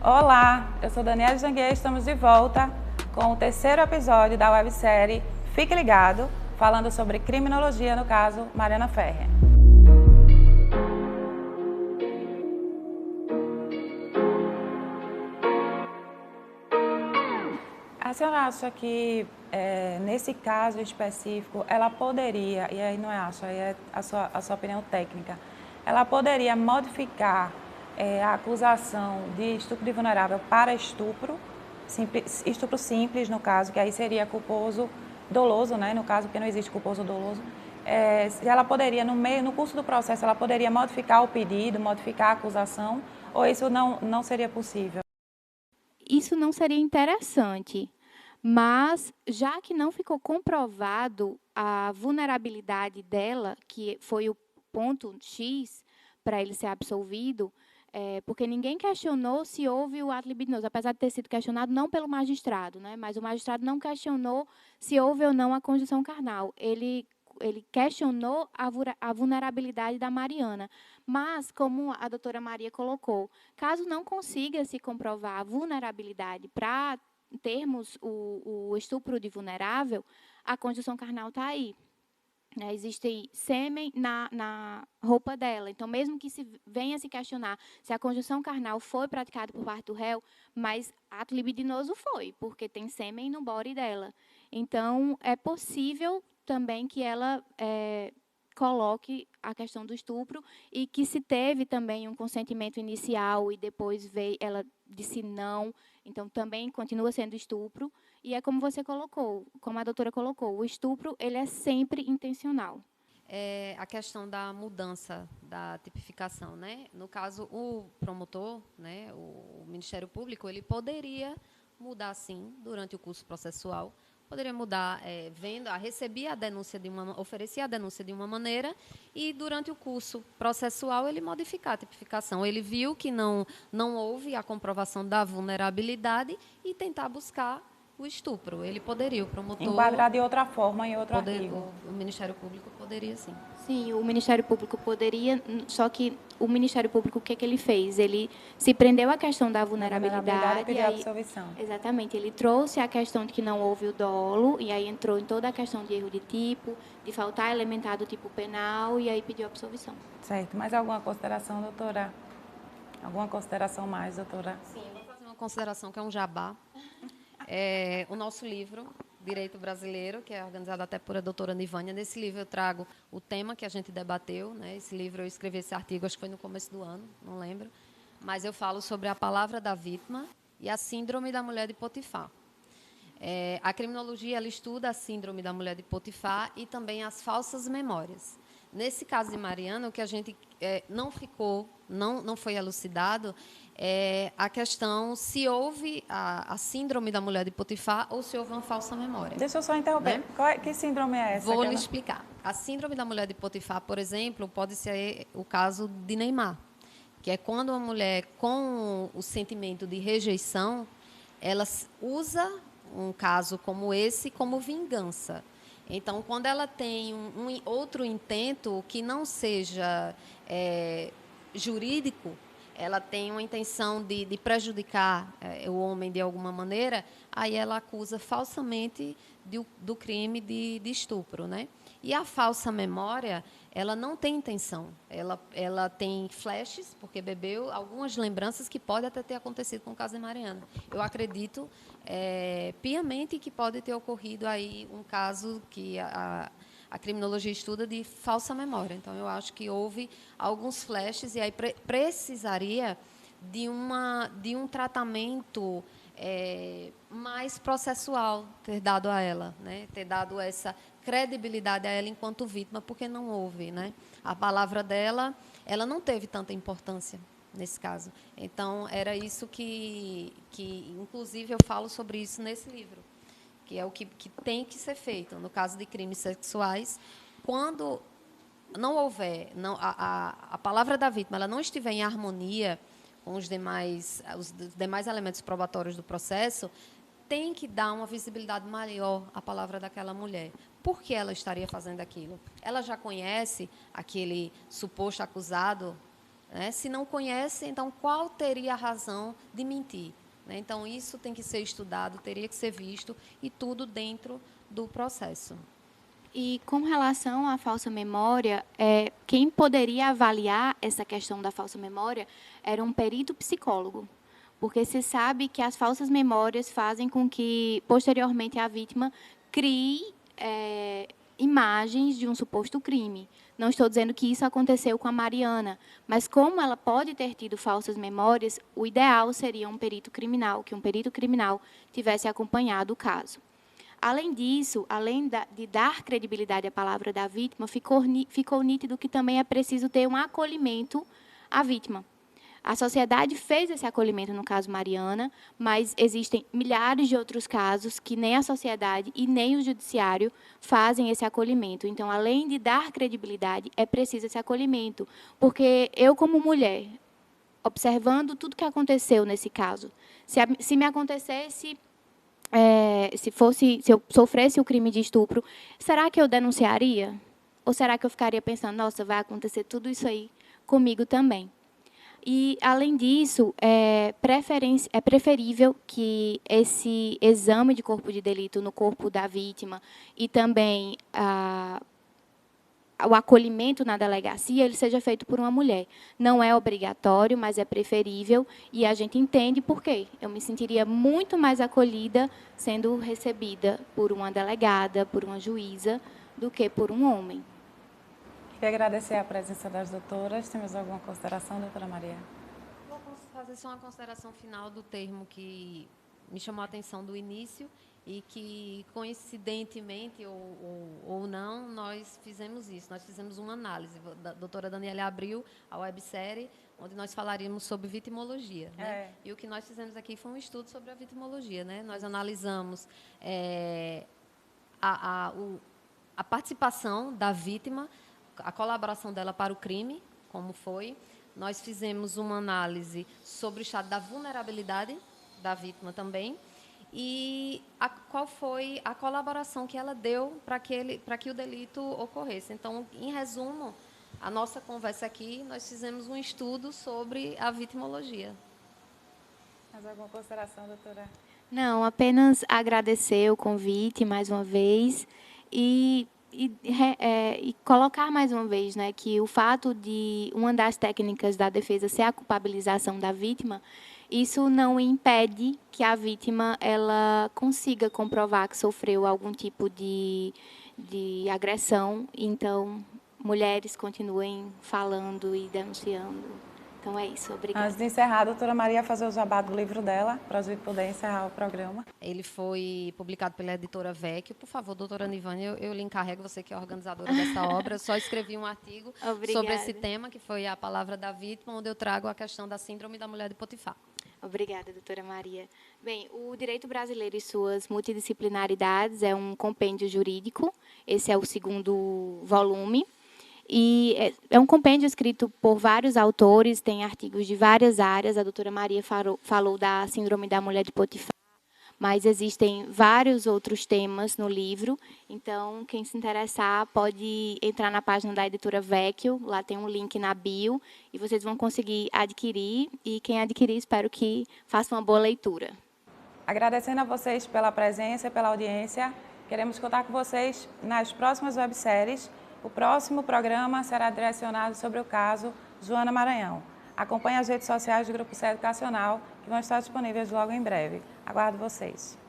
Olá, eu sou Daniela Janguier, estamos de volta com o terceiro episódio da websérie Fique Ligado, falando sobre criminologia no caso Mariana Ferrer. A senhora acha que, nesse caso específico, ela poderia, e aí não é acho, aí é a sua opinião técnica, ela poderia modificar a acusação de estupro de vulnerável para estupro simples, no caso, que aí seria culposo doloso, né? No caso, porque não existe culposo doloso. Se ela poderia, no curso do processo, ela poderia modificar o pedido, modificar a acusação, ou isso não seria possível? Isso não seria interessante, mas já que não ficou comprovado a vulnerabilidade dela, que foi o ponto X para ele ser absolvido, porque ninguém questionou se houve o ato libidinoso, apesar de ter sido questionado não pelo magistrado, né, mas o magistrado não questionou se houve ou não a conjunção carnal. Ele questionou a vulnerabilidade da Mariana. Mas, como a doutora Maria colocou, caso não consiga se comprovar a vulnerabilidade para termos o estupro de vulnerável, a conjunção carnal está aí. Existe sêmen na roupa dela. Então, mesmo que se venha se questionar se a conjunção carnal foi praticada por parte do réu, mas ato libidinoso foi, porque tem sêmen no body dela. Então, é possível também que ela coloque a questão do estupro e que se teve também um consentimento inicial e depois veio, ela disse não, então também continua sendo estupro. E é como você colocou, como a doutora colocou, o estupro ele é sempre intencional. A questão da mudança da tipificação, né? No caso, o promotor, né, o Ministério Público, ele poderia mudar, sim, durante o curso processual, poderia mudar, recebia a denúncia oferecia a denúncia de uma maneira e durante o curso processual ele modificar a tipificação. Ele viu que não houve a comprovação da vulnerabilidade e tentar buscar o estupro. Ele poderia, o promotor... Enquadrar de outra forma em outro artigo. O Ministério Público poderia, sim. Sim, o Ministério Público poderia, só que o Ministério Público, o que ele fez? Ele se prendeu à questão da vulnerabilidade. E pediu absolvição. Exatamente, ele trouxe a questão de que não houve o dolo, e aí entrou em toda a questão de erro de tipo, de faltar elementar do tipo penal, e aí pediu absolvição. Certo. Mais alguma consideração, doutora? Alguma consideração mais, doutora? Sim, eu vou fazer uma consideração que é um jabá. O nosso livro, Direito Brasileiro, que é organizado até por a doutora Nivânia. Nesse livro eu trago o tema que a gente debateu, né? Esse livro, eu escrevi esse artigo, acho que foi no começo do ano, não lembro. Mas eu falo sobre a palavra da vítima e a síndrome da mulher de Potifar. A criminologia ela estuda a síndrome da mulher de Potifar e também as falsas memórias. Nesse caso de Mariana, o que a gente não foi elucidado a questão se houve a síndrome da mulher de Potifar ou se houve uma falsa memória. Deixa eu só interromper. Né? Que síndrome é essa? Vou lhe explicar. A síndrome da mulher de Potifar, por exemplo, pode ser o caso de Neymar, que é quando uma mulher com o sentimento de rejeição, ela usa um caso como esse como vingança. Então, quando ela tem outro intento que não seja jurídico, ela tem uma intenção de prejudicar o homem de alguma maneira, aí ela acusa falsamente do crime de estupro, né? E a falsa memória, ela não tem intenção. Ela tem flashes, porque bebeu algumas lembranças que pode até ter acontecido com o caso de Mariana. Eu acredito piamente que pode ter ocorrido aí um caso que a criminologia estuda de falsa memória. Então, eu acho que houve alguns flashes e aí precisaria de um tratamento mais processual ter dado a ela, né? Ter dado essa credibilidade a ela enquanto vítima, porque não houve, né? A palavra dela, ela não teve tanta importância nesse caso. Então, era isso que inclusive, eu falo sobre isso nesse livro, que é o que tem que ser feito. No caso de crimes sexuais, quando não houver, a palavra da vítima ela não estiver em harmonia com os demais elementos probatórios do processo, tem que dar uma visibilidade maior à palavra daquela mulher. Por que ela estaria fazendo aquilo? Ela já conhece aquele suposto acusado né? Se não conhece, então qual teria a razão de mentir? Né? Então, isso tem que ser estudado, teria que ser visto, e tudo dentro do processo. E com relação à falsa memória, quem poderia avaliar essa questão da falsa memória era um perito psicólogo, porque se sabe que as falsas memórias fazem com que, posteriormente, a vítima crie imagens de um suposto crime. Não estou dizendo que isso aconteceu com a Mariana, mas como ela pode ter tido falsas memórias, o ideal seria um perito criminal, que um perito criminal tivesse acompanhado o caso. Além disso, além de dar credibilidade à palavra da vítima, ficou nítido que também é preciso ter um acolhimento à vítima. A sociedade fez esse acolhimento no caso Mariana, mas existem milhares de outros casos que nem a sociedade e nem o judiciário fazem esse acolhimento. Então, além de dar credibilidade, é preciso esse acolhimento. Porque eu, como mulher, observando tudo que aconteceu nesse caso, se me acontecesse... se eu sofresse o crime de estupro, será que eu denunciaria? Ou será que eu ficaria pensando, nossa, vai acontecer tudo isso aí comigo também? E, além disso, é preferível que esse exame de corpo de delito no corpo da vítima e também o acolhimento na delegacia ele seja feito por uma mulher. Não é obrigatório, mas é preferível, e a gente entende por quê. Eu me sentiria muito mais acolhida sendo recebida por uma delegada, por uma juíza, do que por um homem. Queria agradecer a presença das doutoras. Temos alguma consideração, doutora Maria? Vou fazer só uma consideração final do termo que me chamou a atenção do início e que, coincidentemente ou não, nós fizemos isso. Nós fizemos uma análise. A doutora Daniela abriu a websérie, onde nós falaríamos sobre vitimologia. Né? E o que nós fizemos aqui foi um estudo sobre a vitimologia. Né? Nós analisamos a participação da vítima, a colaboração dela para o crime, como foi. Nós fizemos uma análise sobre o estado da vulnerabilidade da vítima também e qual foi a colaboração que ela deu para que o delito ocorresse. Então, em resumo, a nossa conversa aqui, nós fizemos um estudo sobre a vitimologia. Mais alguma consideração, doutora? Não, apenas agradecer o convite mais uma vez e colocar mais uma vez, né, que o fato de uma das técnicas da defesa ser a culpabilização da vítima, isso não impede que a vítima ela consiga comprovar que sofreu algum tipo de agressão. Então, mulheres continuem falando e denunciando. Então, é isso. Obrigada. Antes de encerrar, a doutora Maria fazer o jabá do livro dela, para a gente poder encerrar o programa. Ele foi publicado pela editora Vecchio. Por favor, doutora Nivane, eu lhe encarrego, você que é organizadora dessa obra. Eu só escrevi um artigo sobre esse tema, que foi a palavra da vítima, onde eu trago a questão da síndrome da mulher de Potifar. Obrigada, doutora Maria. Bem, o Direito Brasileiro e suas multidisciplinaridades é um compêndio jurídico. Esse é o 2º volume. E é um compêndio escrito por vários autores, tem artigos de várias áreas. A doutora Maria falou da síndrome da mulher de Potifar, mas existem vários outros temas no livro. Então, quem se interessar pode entrar na página da editora Vecchio, lá tem um link na bio, e vocês vão conseguir adquirir. E quem adquirir, espero que faça uma boa leitura. Agradecendo a vocês pela presença e pela audiência, queremos contar com vocês nas próximas webséries. O próximo programa será direcionado sobre o caso Joana Maranhão. Acompanhe as redes sociais do Grupo C Educacional, que vão estar disponíveis logo em breve. Aguardo vocês.